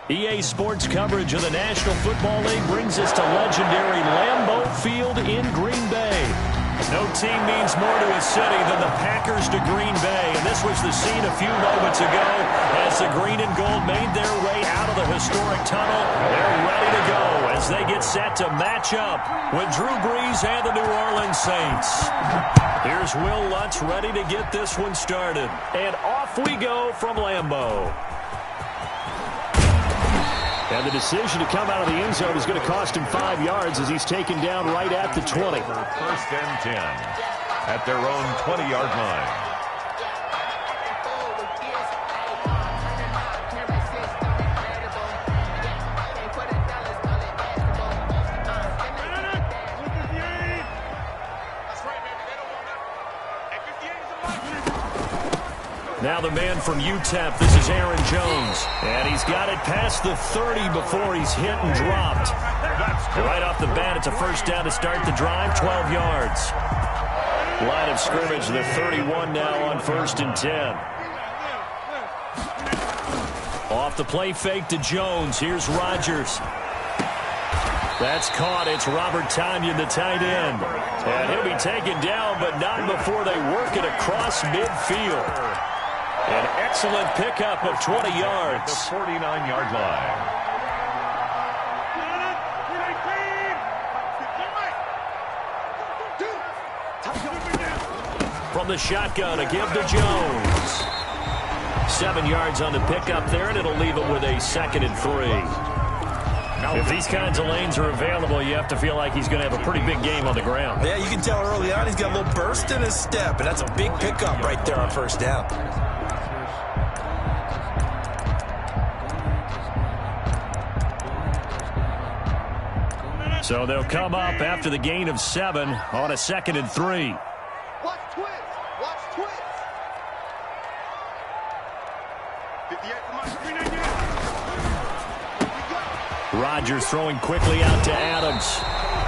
EA Sports coverage of the National Football League brings us to legendary Lambeau Field in Green Bay. No team means more to a city than the Packers to Green Bay, and this was the scene a few moments ago as the green and gold made their way out of the historic tunnel. They're ready to go as they get set to match up with Drew Brees and the New Orleans Saints. Here's Will Lutz ready to get this one started, and off we go from Lambeau. And the decision to come out of the end zone is going to cost him 5 yards as he's taken down right at the 20. First and 10 at their own 20-yard line. Now the man from UTEP, this is Aaron Jones. And he's got it past the 30 before he's hit and dropped. Right off the bat, it's a first down to start the drive, 12 yards. Line of scrimmage, the 31 now on first and 10. Off the play fake to Jones. Here's Rodgers. That's caught. It's Robert Tonyan, the tight end. And he'll be taken down, but not before they work it across midfield. An excellent pickup of 20 yards. The 49-yard line. From the shotgun, a give to Jones. 7 yards on the pickup there, and it'll leave it with a 2nd and 3. If these kinds of lanes are available, you have to feel like he's going to have a pretty big game on the ground. Yeah, you can tell early on he's got a little burst in his step, and that's a big pickup right there on first down. So they'll come up after the gain of 7 on a 2nd and 3. Watch twist. Watch twist. 58 for my Rodgers throwing quickly out to Adams.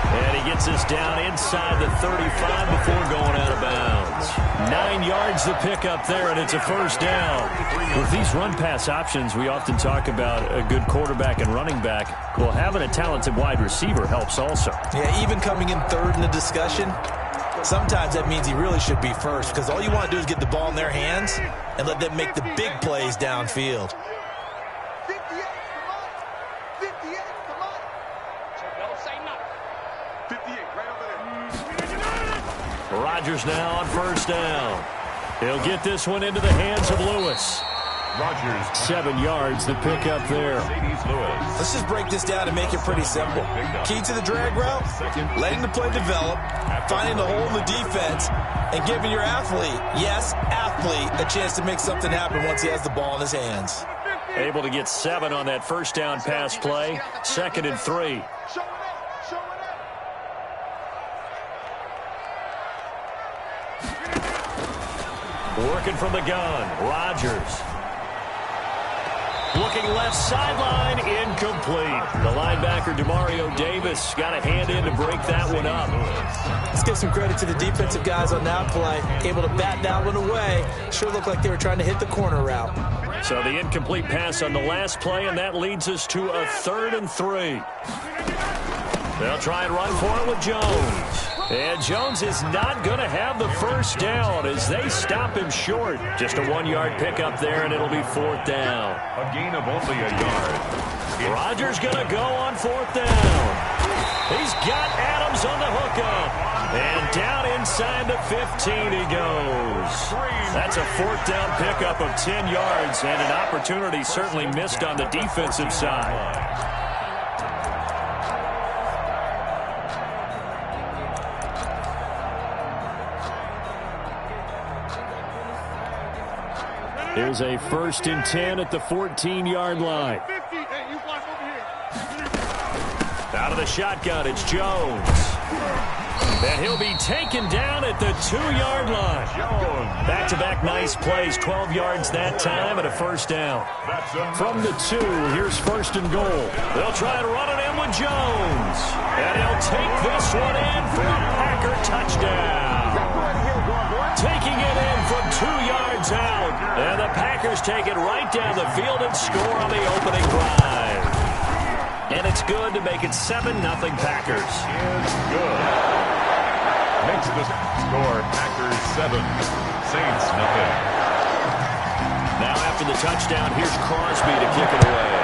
And he gets us down inside the 35 before going out of bounds. 9 yards to pick up there, and it's a first down. With these run-pass options, we often talk about a good quarterback and running back. Well, having a talented wide receiver helps also. Yeah, even coming in third in the discussion, sometimes that means he really should be first, because all you want to do is get the ball in their hands and let them make the big plays downfield. 58 for Mike. 58 for Mike. Don't say nothing. 58 right over there. Rodgers now on first down. He'll get this one into the hands of Lewis. Rodgers. 7 yards to pick up there. Let's just break this down and make it pretty simple. Key to the drag route, letting the play develop, finding the hole in the defense, and giving your athlete, yes, athlete, a chance to make something happen once he has the ball in his hands. Able to get 7 on that first down pass play. 2nd and 3. Working from the gun, Rodgers. Looking left sideline, incomplete. The linebacker, Demario Davis, got a hand in to break that one up. Let's give some credit to the defensive guys on that play. Able to bat that one away. Sure looked like they were trying to hit the corner route. So the incomplete pass on the last play, and that leads us to a 3rd and 3. They'll try and run for it with Jones. And Jones is not going to have the first down as they stop him short. Just a 1-yard pickup there, and it'll be 4th down. A gain of only a yard. Rodgers going to go on 4th down. He's got Adams on the hookup. And down inside the 15 he goes. That's a 4th down pickup of 10 yards, and an opportunity certainly missed on the defensive side. Here's a 1st and 10 at the 14-yard line. Out of the shotgun, it's Jones. And he'll be taken down at the 2-yard line. Back-to-back nice plays, 12 yards that time and a first down. From the 2, here's 1st and goal. They'll try and run it in with Jones. And he'll take this one in for a Packer touchdown. Taking it in from 2 yards out. And the Packers Packers take it right down the field and score on the opening drive. And it's good to make it 7-0 Packers. Is good. Makes the score Packers 7, Saints nothing. Now after the touchdown, here's Crosby to kick it away.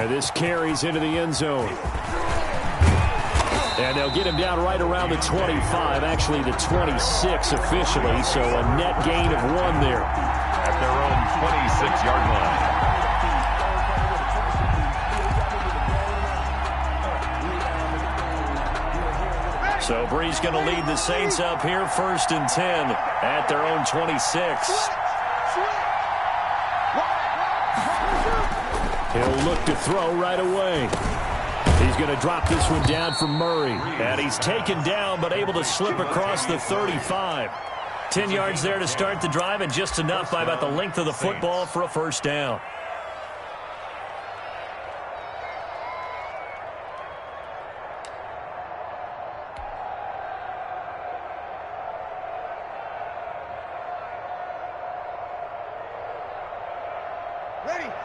And this carries into the end zone. And they'll get him down right around the 25, actually the 26 officially, so a net gain of 1 there. At their own 26-yard line. So Bree's going to lead the Saints up here, 1st and 10 at their own 26. He'll look to throw right away. He's going to drop this one down for Murray. And he's taken down but able to slip across the 35. 10 yards there to start the drive and just enough by about the length of the football for a first down.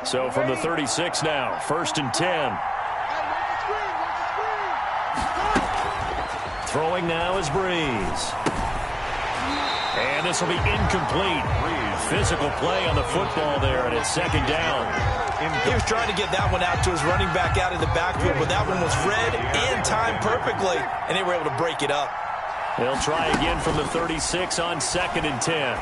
So from the 36 now, 1st and 10. Throwing now is Breeze. And this will be incomplete. Physical play on the football there, and it's 2nd down. He was trying to get that one out to his running back out of the backfield, but that one was read and timed perfectly, and they were able to break it up. They'll try again from the 36 on 2nd and 10.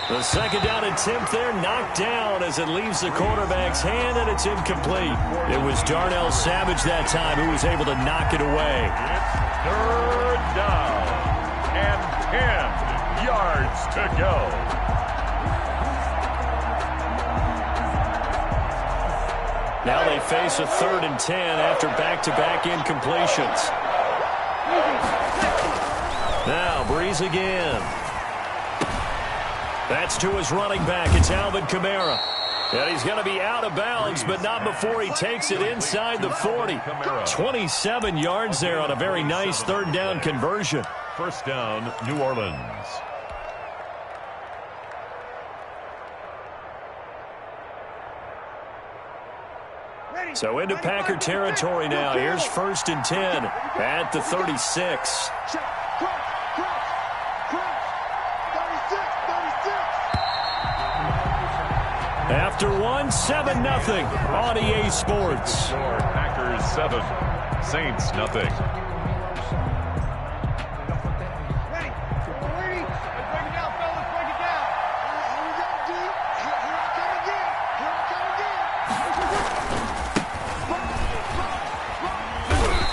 The 2nd down attempt there knocked down as it leaves the quarterback's hand, and it's incomplete. It was Darnell Savage that time who was able to knock it away. It's 3rd down and 10 yards to go. Now they face a 3rd and 10 after back-to-back incompletions. Now Breeze again. That's to his running back. It's Alvin Kamara. And he's going to be out of bounds, but not before he takes it inside the 40. 27 yards there on a very nice 3rd down conversion. First down, New Orleans. So into Packer territory now. Here's 1st and 10 at the 36. After 1, 7-0 on EA Sports. Packers 7, Saints nothing.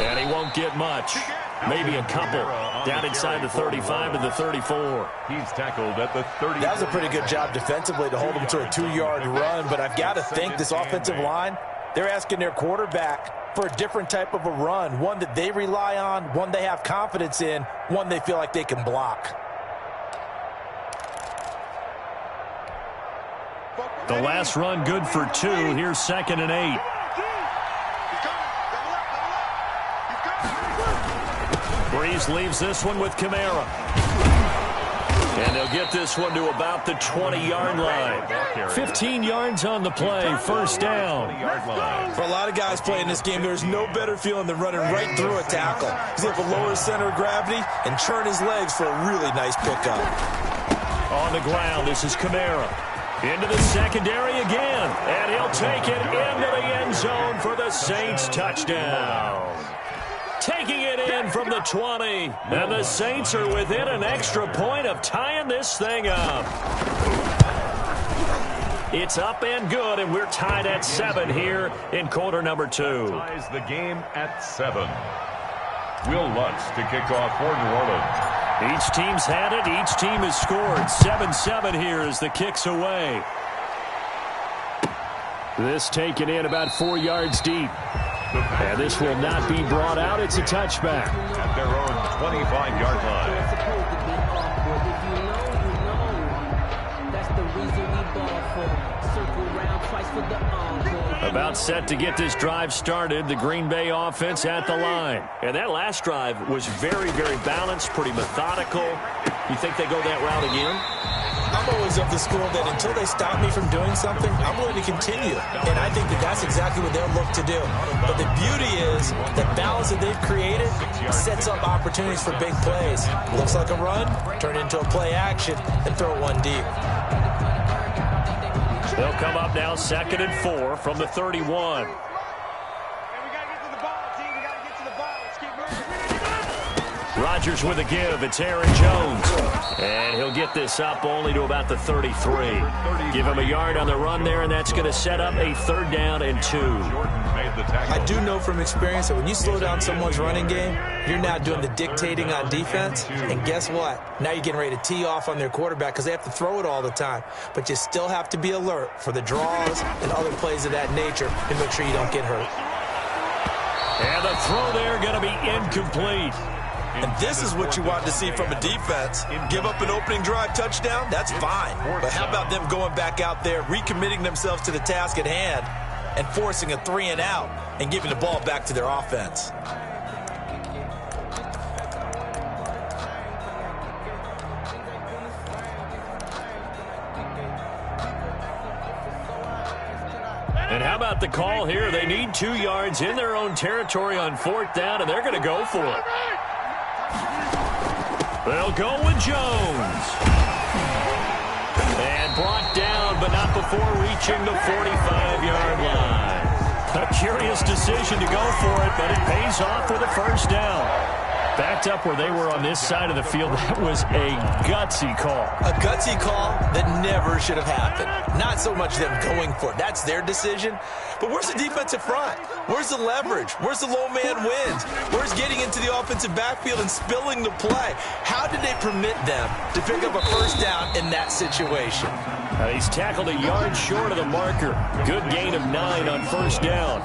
And he won't get much. Maybe a couple. Down inside the 35 to the 34. He's tackled at the 30. That was a pretty good job defensively to hold him to a 2-yard run, but I've got to think this offensive line, they're asking their quarterback for a different type of a run, one that they rely on, one they have confidence in, one they feel like they can block. The last run good for 2. Here's 2nd and 8. Breeze leaves this one with Kamara. And they'll get this one to about the 20-yard line. 15 yards on the play, 1st down. For a lot of guys playing this game, there's no better feeling than running right through a tackle. He's able to lower his center of gravity and churn his legs for a really nice pickup. On the ground, this is Kamara. Into the secondary again. And he'll take it into the end zone for the Saints touchdown. Taking it in from the 20. And the Saints are within an extra point of tying this thing up. It's up and good, and we're tied at 7 here in quarter number 2. Ties the game at 7. Will Lutz to kick off for New Orleans. Each team's had it. Each team has scored. 7-7 here as the kick's away. This taken in about 4 yards deep. And this will not be brought out. It's a touchback. At their own 25-yard line. That's the reason we ball for. Circle round twice for the encore. About set to get this drive started, the Green Bay offense at the line. And that last drive was very, very balanced, pretty methodical. You think they go that route again? I'm always of the school that until they stop me from doing something, I'm going to continue. And I think that that's exactly what they'll look to do. But the beauty is the balance that they've created sets up opportunities for big plays. Looks like a run, turn it into a play action, and throw one deep. They'll come up now 2nd and 4 from the 31. Rodgers with a give. It's Aaron Jones. And he'll get this up only to about the 33. Give him a yard on the run there, and that's going to set up a 3rd down and 2. I do know from experience that when you slow down someone's running game, you're now doing the dictating on defense. And guess what? Now you're getting ready to tee off on their quarterback because they have to throw it all the time. But you still have to be alert for the draws and other plays of that nature and make sure you don't get hurt. And the throw there going to be incomplete. And this is what you want to see from a defense. Give up an opening drive touchdown, that's fine. But how about them going back out there, recommitting themselves to the task at hand, and forcing a 3-and-out and giving the ball back to their offense? And how about the call here? They need 2 yards in their own territory on 4th down, and they're going to go for it. They'll go with Jones. And brought down, but not before reaching the 45-yard line. A curious decision to go for it, but it pays off with a 1st down. Backed up where they were on this side of the field, that was a gutsy call. A gutsy call that never should have happened. Not so much them going for it. That's their decision. But where's the defensive front? Where's the leverage? Where's the low man wins? Where's getting into the offensive backfield and spilling the play? How did they permit them to pick up a 1st down in that situation? He's tackled a yard short of the marker. Good gain of 9 on 1st down.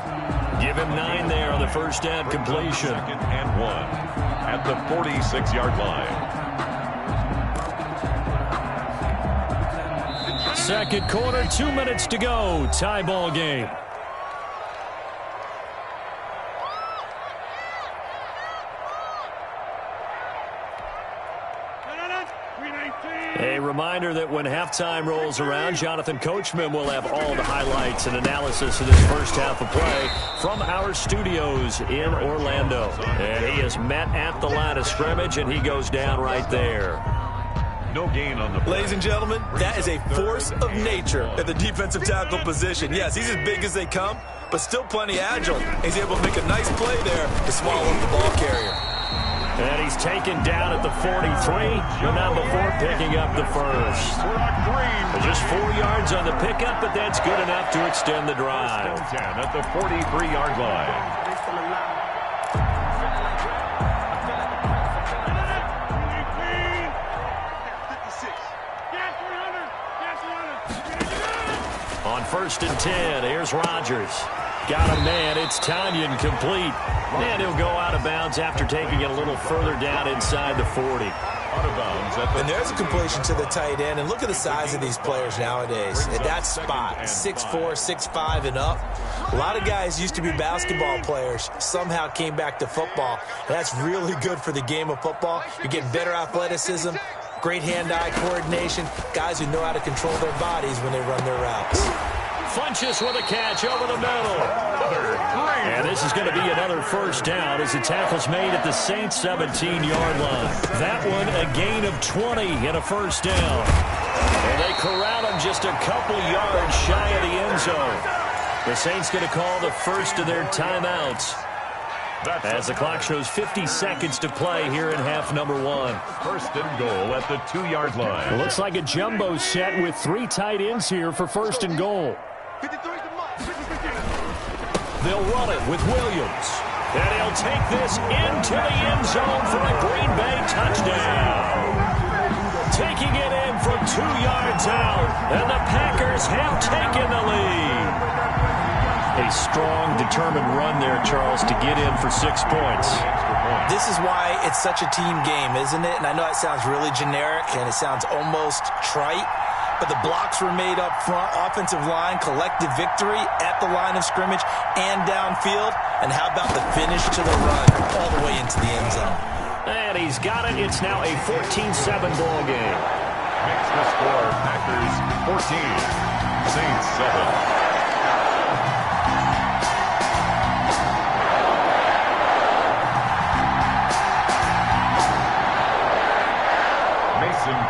Give him 9 there on the 1st down completion. 2nd and 1 at the 46-yard line. 2nd quarter, 2 minutes to go. Tie ball game. A reminder that when halftime rolls around, Jonathan Coachman will have all the highlights and analysis of this 1st half of play from our studios in Orlando. And he is met at the line of scrimmage, and he goes down right there. No gain on the play. Ladies and gentlemen, that is a force of nature at the defensive tackle position. Yes, he's as big as they come, but still plenty agile. He's able to make a nice play there to swallow up the ball carrier. And he's taken down at the 43, but not before picking up the 1st. Just 4 yards on the pickup, but that's good enough to extend the drive. 10 at the 43-yard line. On 1st and 10, here's Rodgers. Got a man, it's Tanyan complete. And he'll go out of bounds after taking it a little further down inside the 40. Out of bounds at the and there's a completion to the tight end. And look at the size of these players nowadays. At that spot, 6'4", 6'5", and up. A lot of guys used to be basketball players, somehow came back to football. And that's really good for the game of football. You're getting better athleticism, great hand-eye coordination, guys who know how to control their bodies when they run their routes. Funches with a catch over the middle. And this is going to be another 1st down as the tackle's made at the Saints' 17-yard line. That one a gain of 20 and a 1st down. And they corral him just a couple yards shy of the end zone. The Saints going to call the first of their timeouts as the clock shows 50 seconds to play here in half number 1. 1st and goal at the 2-yard line. It looks like a jumbo set with 3 tight ends here for 1st and goal. They'll run it with Williams. And he'll take this into the end zone for a Green Bay touchdown. Taking it in from 2 yards out. And the Packers have taken the lead. A strong, determined run there, Charles, to get in for 6 points. This is why it's such a team game, isn't it? And I know it sounds really generic and it sounds almost trite. but the blocks were made up front. Offensive line, collective victory at the line of scrimmage and downfield. And how about the finish to the run all the way into the end zone? And he's got it. It's now a 14-7 ball game. Makes the score Packers 14, Saints 7.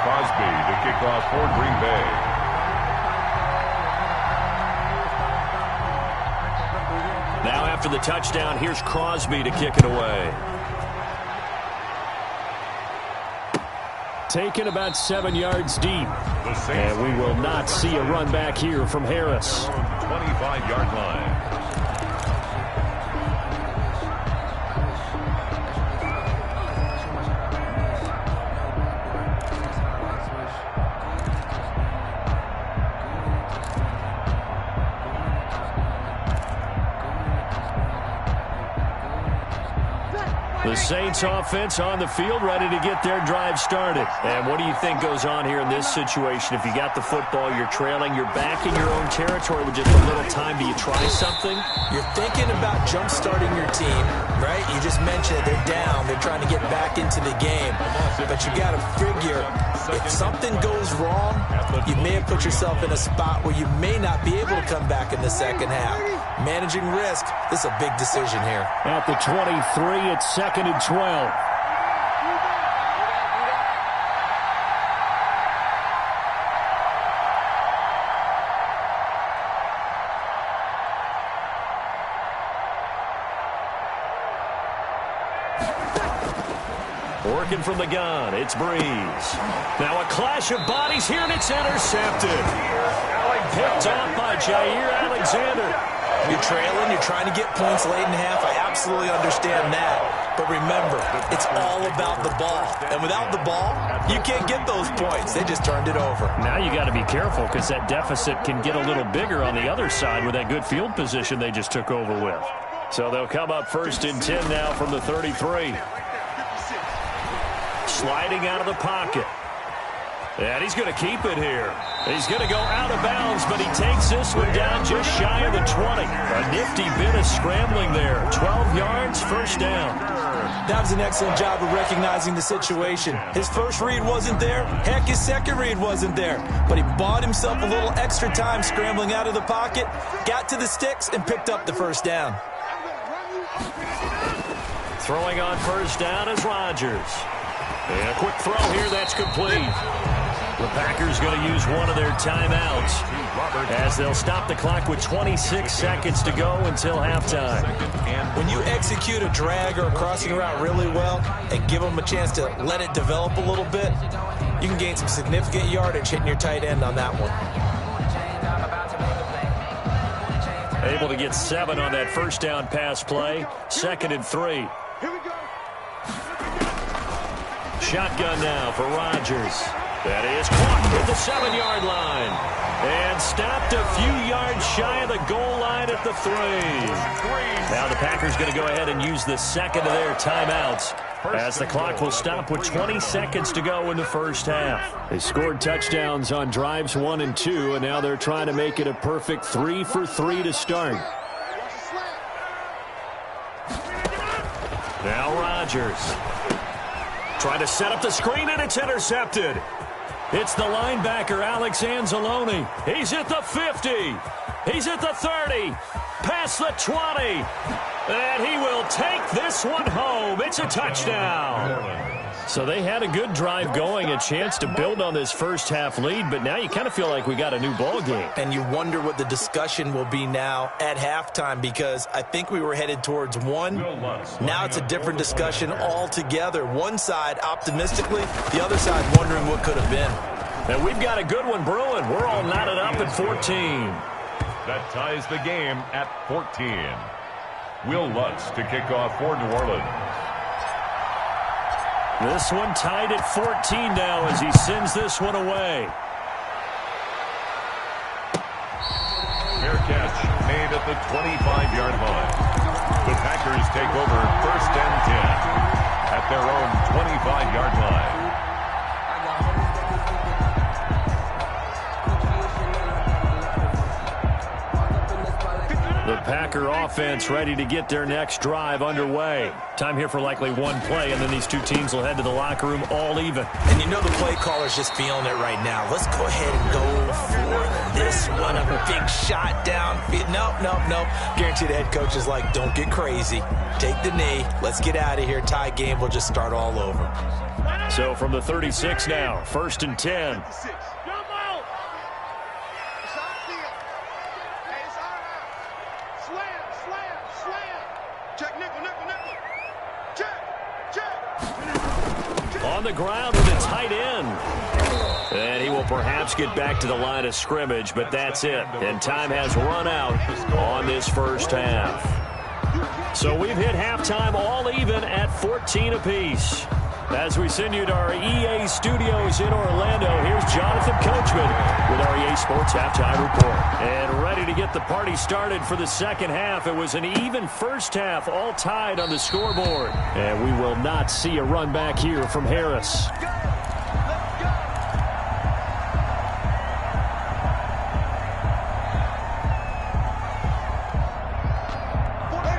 Crosby to kick off for Green Bay. Now after the touchdown, here's Crosby to kick it away. Taken about 7 yards deep. And we will not see a run back here from Harris. 25-yard line. The Saints offense on the field, ready to get their drive started. And what do you think goes on here in this situation? If you got the football, you're trailing, you're back in your own territory with just a little time. Do you try something? You're thinking about jump-starting your team, right? You just mentioned they're down. They're trying to get back into the game. But you got to figure, if something goes wrong, you may have put yourself in a spot where you may not be able to come back in the second half. Managing risk, this is a big decision here. At the 23, it's 2nd and 12. Working from the gun, it's Breeze. Now a clash of bodies here, and it's intercepted. Picked off by Jair Alexander. You're trailing, you're trying to get points late in half. I absolutely understand that. But remember, it's all about the ball. And without the ball, you can't get those points. They just turned it over. Now you got to be careful because that deficit can get a little bigger on the other side with that good field position they just took over with. So they'll come up 1st and 10 now from the 33. Sliding out of the pocket. And he's going to keep it here. He's going to go out of bounds, but he takes this one down just shy of the 20. A nifty bit of scrambling there. 12 yards, 1st down. That was an excellent job of recognizing the situation. His first read wasn't there. Heck, his second read wasn't there. But he bought himself a little extra time scrambling out of the pocket, got to the sticks, and picked up the 1st down. Throwing on 1st down is Rodgers. And a quick throw here, that's complete. The Packers going to use one of their timeouts as they'll stop the clock with 26 seconds to go until halftime. When you execute a drag or a crossing route really well and give them a chance to let it develop a little bit, you can gain some significant yardage hitting your tight end on that one. Able to get 7 on that 1st down pass play. 2nd and 3. Shotgun now for Rodgers. That is caught at the 7-yard line. And stopped a few yards shy of the goal line at the 3. Now the Packers going to go ahead and use the 2nd of their timeouts as the clock will stop with 20 seconds to go in the 1st half. They scored touchdowns on drives 1 and 2, and now they're trying to make it a perfect 3 for 3 to start. Now Rodgers. Trying to set up the screen, and it's intercepted. It's the linebacker, Alex Anzalone. He's at the 50. He's at the 30. Past the 20. And he will take this one home. It's a touchdown. So they had a good drive going, a chance to build on this 1st half lead, but now you kind of feel like we got a new ball game. And you wonder what the discussion will be now at halftime, because I think we were headed towards 1. Now it's a different discussion altogether. One side optimistically, the other side wondering what could have been. And we've got a good one brewing. We're all knotted up at 14. That ties the game at 14. Will Lutz to kick off for New Orleans. This one tied at 14 now as he sends this one away. Fair catch made at the 25-yard line. The Packers take over 1st and 10 at their own 25-yard line. Packer offense ready to get their next drive underway. Time here for likely one play, and then these two teams will head to the locker room all even. And you know the play caller's just feeling it right now. Let's go ahead and go for this one. A big shot downfield. Nope. Guarantee the head coach is like, don't get crazy. Take the knee. Let's get out of here. Tie game. We'll just start all over. So from the 36 now, 1st and 10. On the ground with a tight end. And he will perhaps get back to the line of scrimmage, but that's it. And time has run out on this first half. So we've hit halftime all even at 14 apiece. As we send you to our EA studios in Orlando, here's Jonathan Coachman with our EA Sports Halftime Report. And ready to get the party started for the second half. It was an even first half, all tied on the scoreboard. And we will not see a run back here from Harris.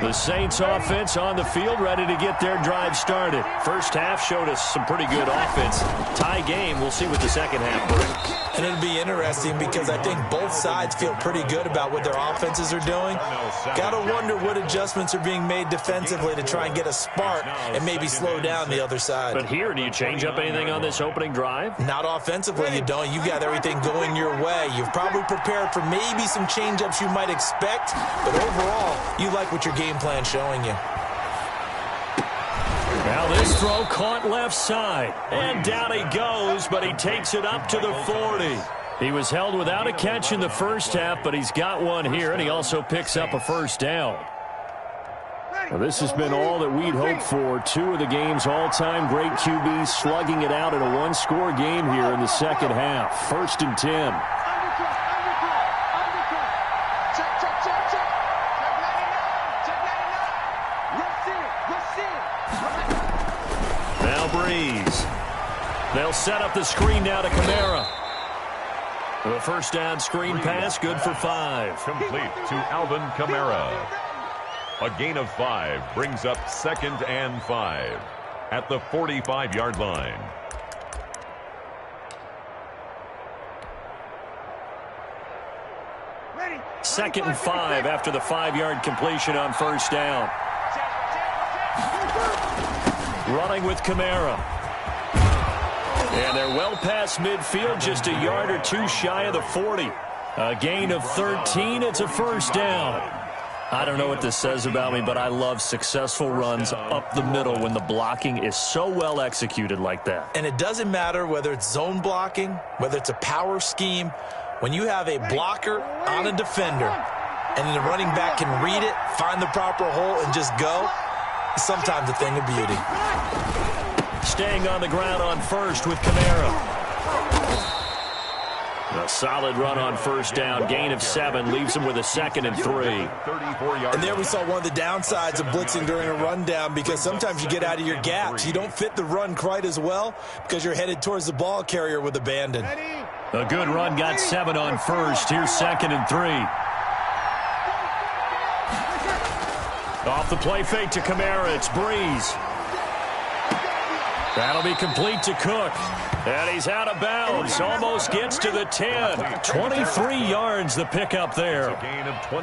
The Saints offense on the field, ready to get their drive started. First half showed us some pretty good offense. Tie game, we'll see what the second half brings. And it'll be interesting because I think both sides feel pretty good about what their offenses are doing. Got to wonder what adjustments are being made defensively to try and get a spark and maybe slow down the other side. But here, do you change up anything on this opening drive? Not offensively, you don't. You got everything going your way. You've probably prepared for maybe some change-ups you might expect, but overall, you like what your game plan showing you. Now this throw caught left side. And down he goes, but he takes it up to the 40. He was held without a catch in the first half, but he's got one here, and he also picks up a first down. Well, this has been all that we'd hoped for. Two of the game's all-time great QBs slugging it out in a one-score game here in the second half. 1st and 10. Breeze. They'll set up the screen now to Kamara. The first down screen pass, good for 5. Complete to Alvin Kamara. A gain of 5 brings up 2nd and 5 at the 45-yard line. Second and 5 after the 5-yard completion on first down. Running with Kamara. And they're well past midfield, just a yard or two shy of the 40. A gain of 13, it's a first down. I don't know what this says about me, but I love successful runs up the middle when the blocking is so well executed like that. And it doesn't matter whether it's zone blocking, whether it's a power scheme. When you have a blocker on a defender, and then the running back can read it, find the proper hole, and just go, sometimes a thing of beauty. Staying on the ground on first with Kamara. A solid run on first down. Gain of 7 leaves him with a 2nd and 3. And there we saw one of the downsides of blitzing during a rundown, because sometimes you get out of your gaps. You don't fit the run quite as well because you're headed towards the ball carrier with abandon. A good run, got 7 on first. Here's 2nd and 3. Off the play fake to Kamara, it's Breeze. That'll be complete to Cook. And he's out of bounds. Almost gets to the 10. 23 yards the pickup there.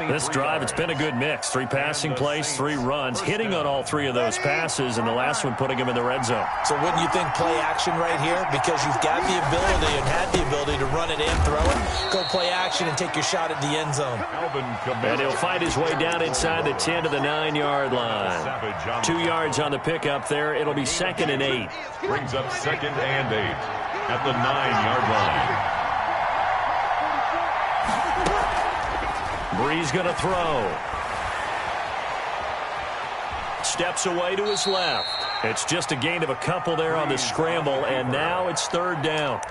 This drive, it's been a good mix. 3 passing plays, 3 runs. Hitting on all 3 of those passes, and the last one putting him in the red zone. So wouldn't you think play action right here? Because you've got the ability and had the ability to run it and throw it. Go play action and take your shot at the end zone. And he'll fight his way down inside the 10 to the 9-yard line. 2 yards on the pickup there. It'll be 2nd and 8. Brings up 2nd and 8 at the 9-yard line. Breeze going to throw. Steps away to his left. It's just a gain of a couple there on the scramble, and now it's 3rd down.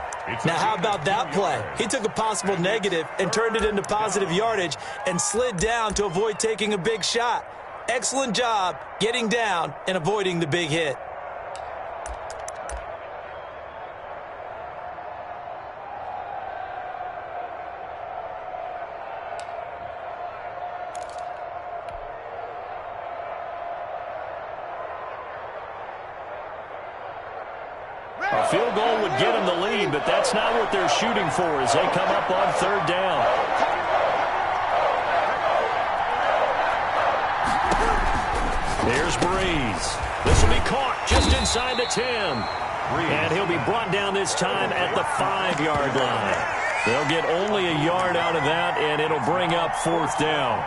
Now, how about that play? He took a possible negative and turned it into positive yardage and slid down to avoid taking a big shot. Excellent job getting down and avoiding the big hit. A field goal would get them the lead, but that's not what they're shooting for as they come up on third down. Here's Breeze. This will be caught just inside the 10. And he'll be brought down this time at the 5-yard line. They'll get only a yard out of that, and it'll bring up fourth down.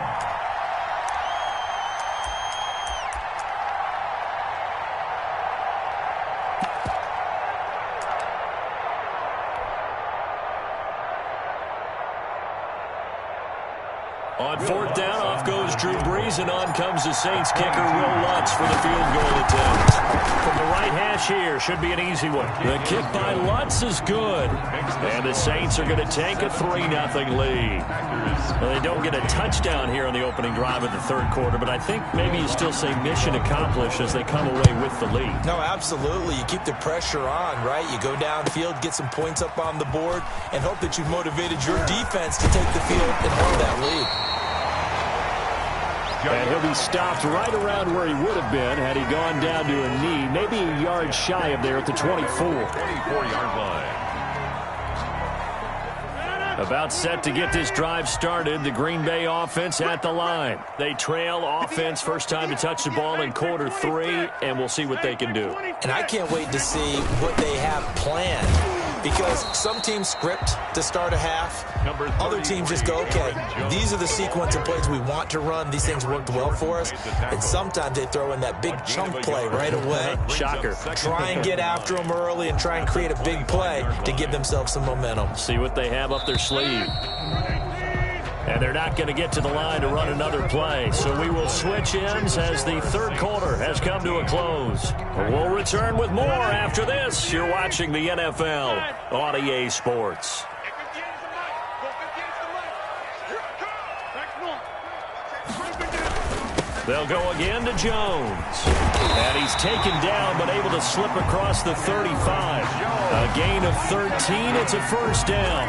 On fourth down, off goes Drew Brees, and on comes the Saints kicker, Will Lutz, for the field goal attempt. From the right hash here, should be an easy one. The kick by Lutz is good. And the Saints are going to take a 3-0 lead. Well, they don't get a touchdown here on the opening drive of the third quarter, but I think maybe you still say mission accomplished as they come away with the lead. No, absolutely. You keep the pressure on, right? You go downfield, get some points up on the board, and hope that you've motivated your defense to take the field and hold that lead. And he'll be stopped right around where he would have been had he gone down to a knee, maybe a yard shy of there at the 24. 24-yard line. About set to get this drive started, the Green Bay offense at the line. They trail offense, first time to touch the ball in quarter 3, and we'll see what they can do. And I can't wait to see what they have planned, because some teams script to start a half. Other teams just go, okay, these are the sequence of plays we want to run. These things worked well for us. And sometimes they throw in that big chunk play right away. Shocker. Try and get after them early and try and create a big play to give themselves some momentum. See what they have up their sleeve. And they're not going to get to the line to run another play. So we will switch ends as the third quarter has come to a close. We'll return with more after this. You're watching the NFL on EA Sports. They'll go again to Jones. And he's taken down but able to slip across the 35. A gain of 13. It's a first down.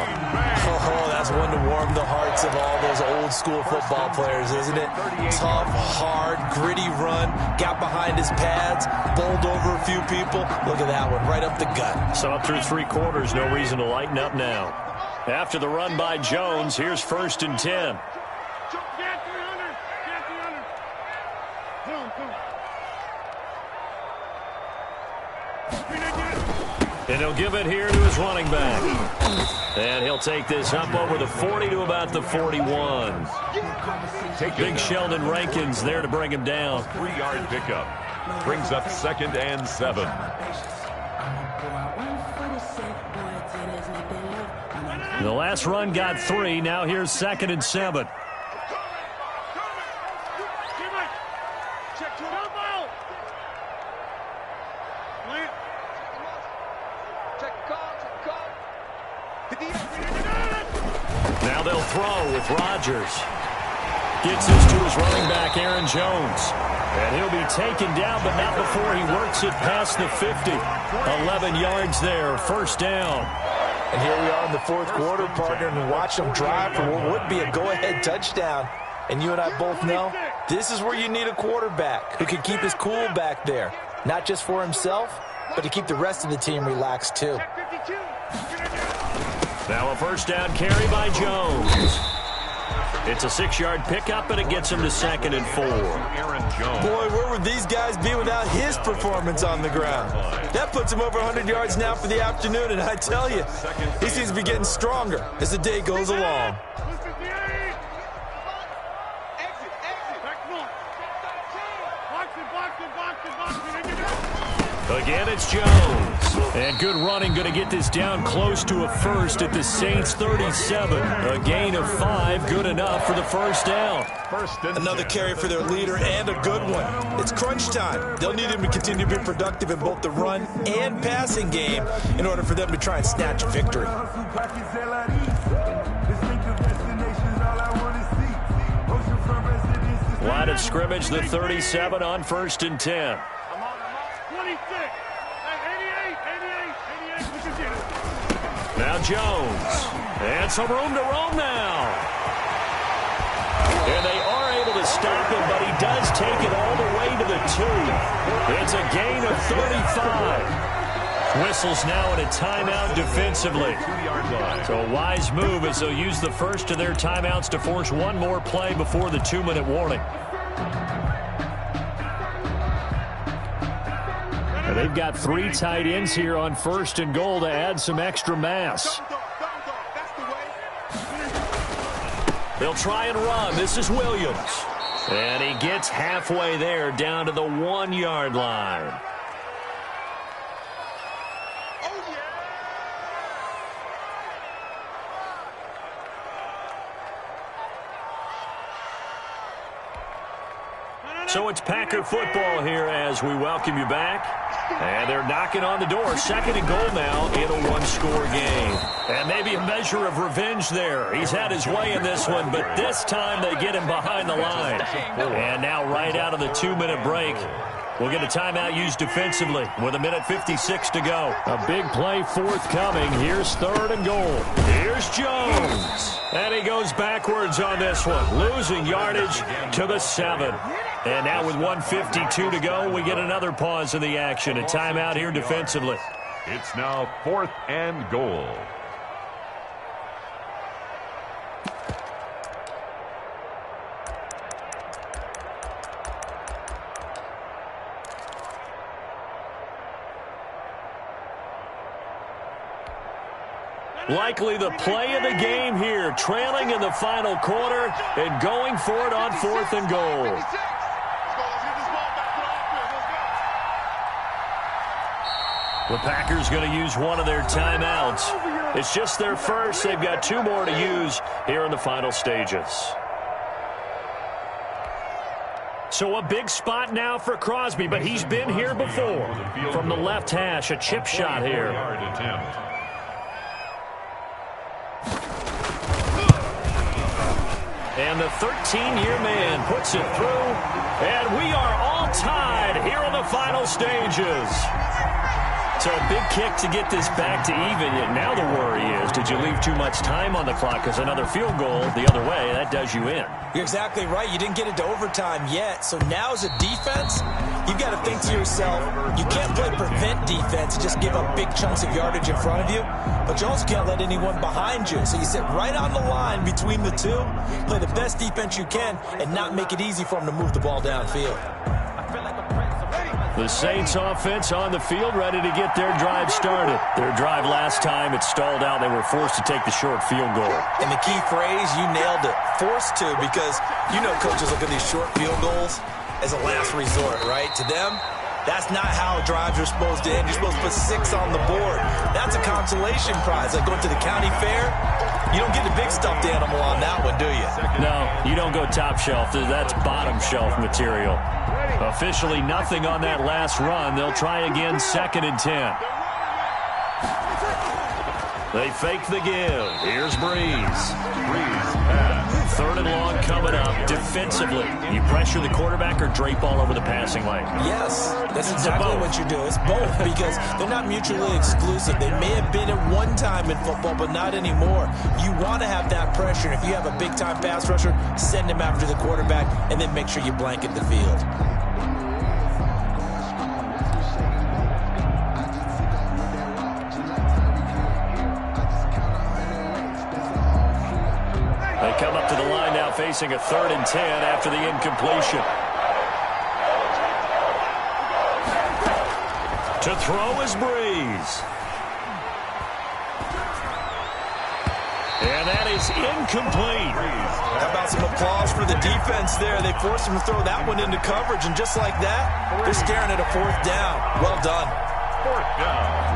Oh, that's one to warm the hearts of all those old school football players, isn't it? Tough, hard, gritty run. Got behind his pads. Bowled over a few people. Look at that one, right up the gut. So up through 3 quarters, no reason to lighten up now. After the run by Jones, here's 1st and 10. And he'll give it here to his running back. And he'll take this up over the 40 to about the 41. Big Sheldon Rankins there to bring him down. 3-yard pickup. Brings up 2nd and 7. The last run got 3. Now here's 2nd and 7. Now they'll throw with Rodgers. Gets this to his running back, Aaron Jones. And he'll be taken down, but not before he works it past the 50. 11 yards there, first down. And here we are in the fourth quarter, partner, and watch them drive for what would be a go-ahead touchdown. And you and I both know this is where you need a quarterback who can keep his cool back there. Not just for himself, but to keep the rest of the team relaxed too. Now a first down carry by Jones. It's a 6-yard pickup, and it gets him to 2nd and 4. Aaron Jones. Boy, where would these guys be without his performance on the ground? That puts him over 100 yards now for the afternoon, and I tell you, he seems to be getting stronger as the day goes along. Again, it's Jones. And good running, going to get this down close to a first at the Saints 37. A gain of 5, good enough for the first down. Another carry for their leader and a good one. It's crunch time. They'll need him to continue to be productive in both the run and passing game in order for them to try and snatch a victory. Line of scrimmage, the 37 on 1st and 10. Now Jones. And some room to roam now. And they are able to stop him, but he does take it all the way to the 2. It's a gain of 35. Whistles now at a timeout defensively. So a wise move as they'll use the first of their timeouts to force one more play before the 2-minute warning. And they've got 3 tight ends here on 1st and goal to add some extra mass. They'll try and run. This is Williams. And he gets halfway there down to the 1-yard line. So it's Packer football here as we welcome you back. And they're knocking on the door. 2nd and goal now in a 1-score game. And maybe a measure of revenge there. He's had his way in this one, but this time they get him behind the line. And now right out of the 2-minute break, we'll get a timeout used defensively with 1:56 to go. A big play forthcoming. Here's 3rd and goal. Here's Jones. And he goes backwards on this one, losing yardage to the 7. And now with 1:52 to go, we get another pause in the action. A timeout here defensively. It's now 4th and goal. Likely the play of the game here, trailing in the final quarter and going for it on 4th and goal. The Packers going to use one of their timeouts. It's just their first. They've got 2 more to use here in the final stages. So a big spot now for Crosby, but he's been here before. From the left hash, a chip shot here. And the 13-year man puts it through. And we are all tied here in the final stages. So a big kick to get this back to even. Yet now the worry is, did you leave too much time on the clock? Because another field goal the other way, that does you in. You're exactly right. You didn't get into overtime yet. So now as a defense, you've got to think to yourself, you can't play prevent defense and just give up big chunks of yardage in front of you. But you also can't let anyone behind you. So you sit right on the line between the two, play the best defense you can, and not make it easy for them to move the ball downfield. The Saints offense on the field, ready to get their drive started. Their drive last time, it stalled out. They were forced to take the short field goal. And the key phrase, you nailed it, forced to, because you know coaches look at these short field goals as a last resort, right? To them, that's not how drives are supposed to end. You're supposed to put 6 on the board. That's a consolation prize. Like going to the county fair, you don't get a big stuffed animal on that one, do you? No, you don't go top shelf. That's bottom shelf material. Officially nothing on that last run. They'll try again, 2nd and 10. They fake the give. Here's Breeze. Breeze pass. 3rd and long coming up defensively. You pressure the quarterback or drape all over the passing lane? Yes, that's exactly what you do. It's both because they're not mutually exclusive. They may have been at one time in football, but not anymore. You want to have that pressure. If you have a big-time pass rusher, send him after the quarterback, and then make sure you blanket the field. They come up to the line now facing a 3rd and 10 after the incompletion. To throw is Breeze. And that is incomplete. How about some applause for the defense there? They forced him to throw that one into coverage, and just like that, they're staring at a 4th down. Well done. 4th down.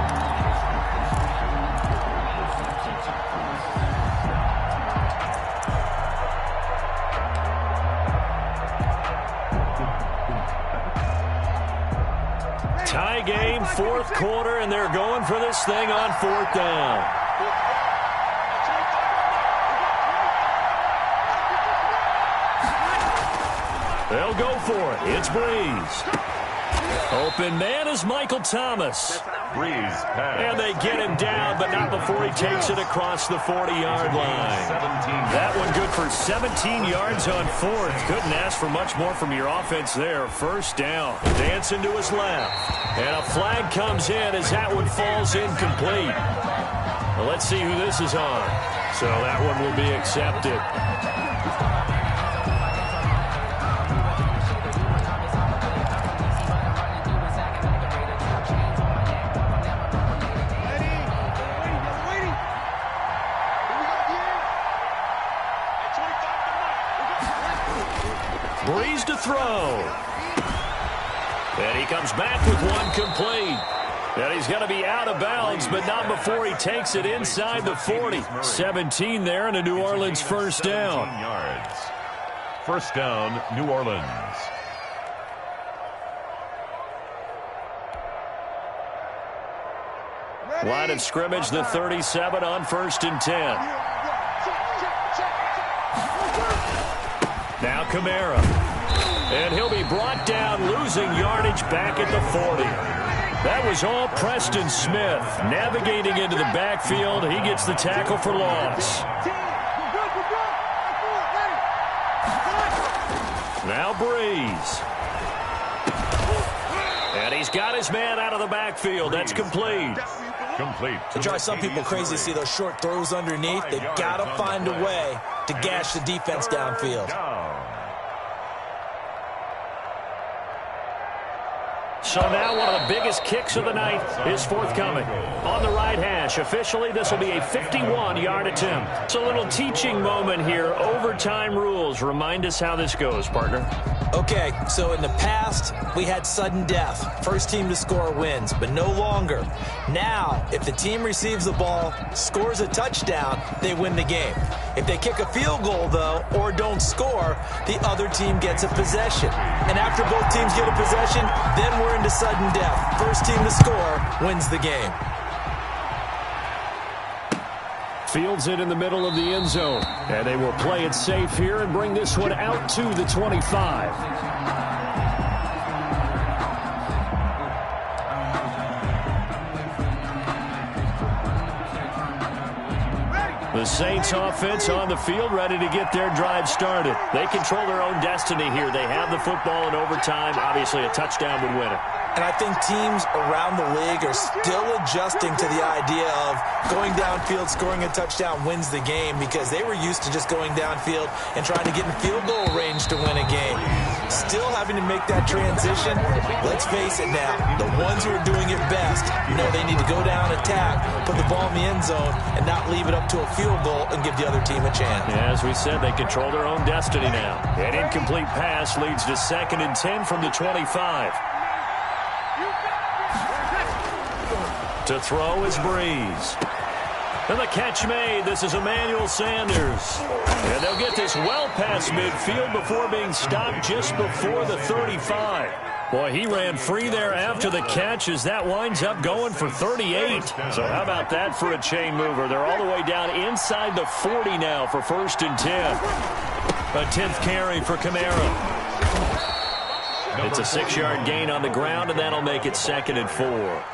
Tie game, 4th quarter, and they're going for this thing on 4th down. They'll go for it. It's Breeze. Open man is Michael Thomas. Breeze pass. And they get him down, but not before he takes it across the 40-yard line. That one good for 17 yards on fourth. Couldn't ask for much more from your offense there. First down. Dancing to his left. And a flag comes in as that one falls incomplete. Well, let's see who this is on. So that one will be accepted. Breeze to throw. And he comes back with one complete. And he's going to be out of bounds, but not before he takes it inside the 40. 17 there and a New Orleans first down. Yards. First down, New Orleans. Line of scrimmage, the 37 on 1st and 10. Now Kamara. And he'll be brought down, losing yardage back at the 40. That was all Preston Smith. Navigating into the backfield, he gets the tackle for loss. Now Breeze. And he's got his man out of the backfield. That's complete. Complete. It drives some people crazy to see those short throws underneath. They've got to find a way to gash the defense downfield. So now one of the biggest kicks of the night is forthcoming. On the right hash, officially this will be a 51-yard attempt. It's a little teaching moment here. Overtime rules. Remind us how this goes, partner. Okay, so in the past, we had sudden death. First team to score wins, but no longer. Now, if the team receives the ball, scores a touchdown, they win the game. If they kick a field goal, though, or don't score, the other team gets a possession. And after both teams get a possession, then we're into sudden death. First team to score wins the game. Fields it in the middle of the end zone. And they will play it safe here and bring this one out to the 25. The Saints offense on the field, ready to get their drive started. They control their own destiny here. They have the football in overtime. Obviously, a touchdown would win it. And I think teams around the league are still adjusting to the idea of going downfield, scoring a touchdown wins the game, because they were used to just going downfield and trying to get in field goal range to win a game. Still having to make that transition. Let's face it now, the ones who are doing it best know they need to go down, attack, put the ball in the end zone, and not leave it up to a field goal and give the other team a chance. Yeah, as we said, they control their own destiny now. An incomplete pass leads to 2nd and 10 from the 25. To throw is Breeze. And the catch made. This is Emmanuel Sanders. And they'll get this well past midfield before being stopped just before the 35. Boy, he ran free there after the catch as that winds up going for 38. So how about that for a chain mover? They're all the way down inside the 40 now for 1st and 10. A 10th carry for Kamara. It's a 6-yard gain on the ground, and that'll make it 2nd and 4.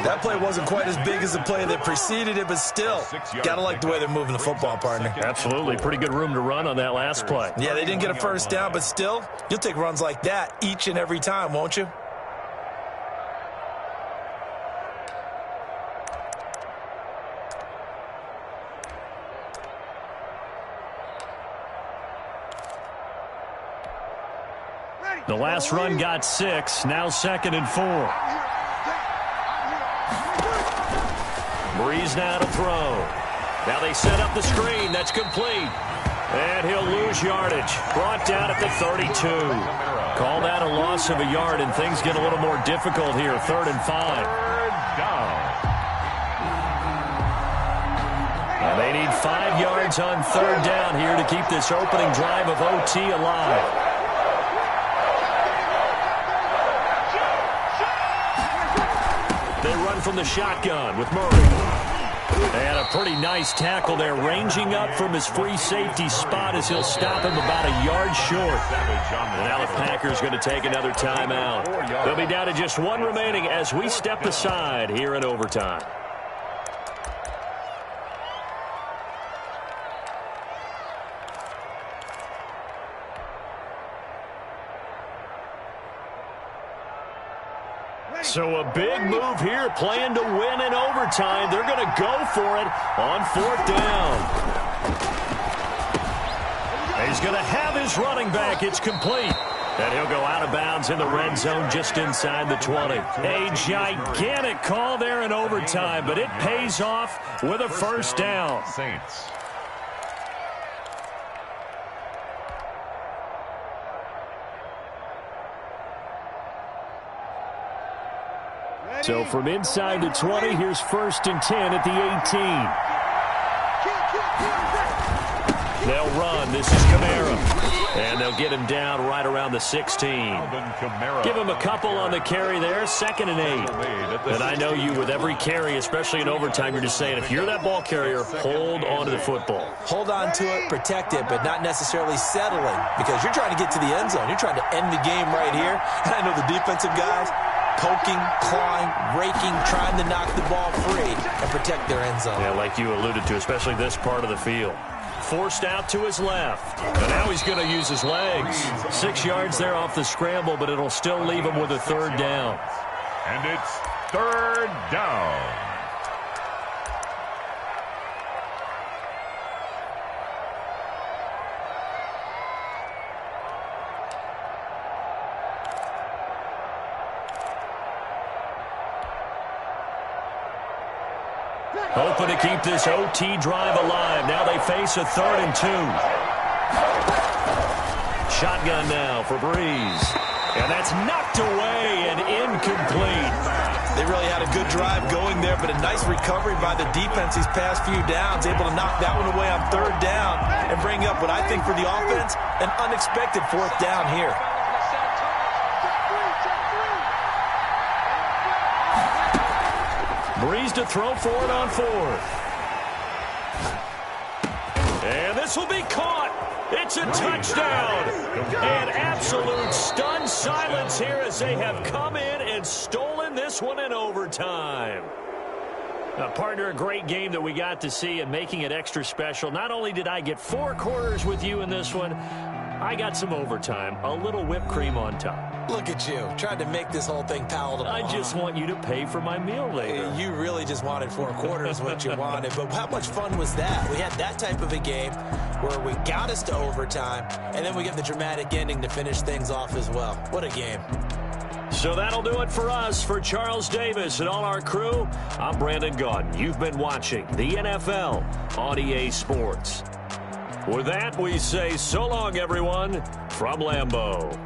That play wasn't quite as big as the play that preceded it, but still, gotta like the way they're moving the football, partner. Absolutely. Pretty good room to run on that last play. Yeah, they didn't get a first down, but still, you'll take runs like that each and every time, won't you? The last run got 6, now 2nd and 4. Breeze now to throw. Now they set up the screen. That's complete. And he'll lose yardage. Brought down at the 32. Call that a loss of a yard, and things get a little more difficult here. 3rd and 5. And they need 5 yards on 3rd down here to keep this opening drive of OT alive. They run from the shotgun with Murray. And a pretty nice tackle there, ranging up from his free safety spot as he'll stop him about a yard short. And now the Packers going to take another timeout. They'll be down to just one remaining as we step aside here in overtime. So a big move here, playing to win in overtime. They're going to go for it on 4th down. He's going to have his running back. It's complete. And he'll go out of bounds in the red zone just inside the 20. A gigantic call there in overtime, but it pays off with a first down. Saints. So from inside the 20, here's 1st and 10 at the 18. They'll run. This is Kamara. And they'll get him down right around the 16. Give him a couple on the carry there. 2nd and 8. And I know you, with every carry, especially in overtime, you're just saying, if you're that ball carrier, hold on to the football. Hold on to it, protect it, but not necessarily settling, because you're trying to get to the end zone. You're trying to end the game right here. And I know the defensive guys, poking, clawing, raking, trying to knock the ball free and protect their end zone. Yeah, like you alluded to, especially this part of the field. Forced out to his left. And now he's going to use his legs. 6 yards there off the scramble, but it'll still leave him with a 3rd down. And it's 3rd down. Hoping to keep this OT drive alive. Now they face a 3rd and 2. Shotgun now for Breeze. And that's knocked away and incomplete. They really had a good drive going there, but a nice recovery by the defense these past few downs, able to knock that one away on 3rd down and bring up what I think for the offense, an unexpected 4th down here. Breeze to throw for it on 4th. And this will be caught. It's a touchdown. And absolute stunned silence here as they have come in and stolen this one in overtime. Partner, a great game that we got to see and making it extra special. Not only did I get 4 quarters with you in this one, I got some overtime, a little whipped cream on top. Look at you, trying to make this whole thing palatable. I just want you to pay for my meal later. You really just wanted 4 quarters what you wanted, but how much fun was that? We had that type of a game where we got us to overtime, and then we get the dramatic ending to finish things off as well. What a game. So that'll do it for us. For Charles Davis and all our crew, I'm Brandon Gaudin. You've been watching the NFL on EA Sports. With that, we say so long, everyone, from Lambeau.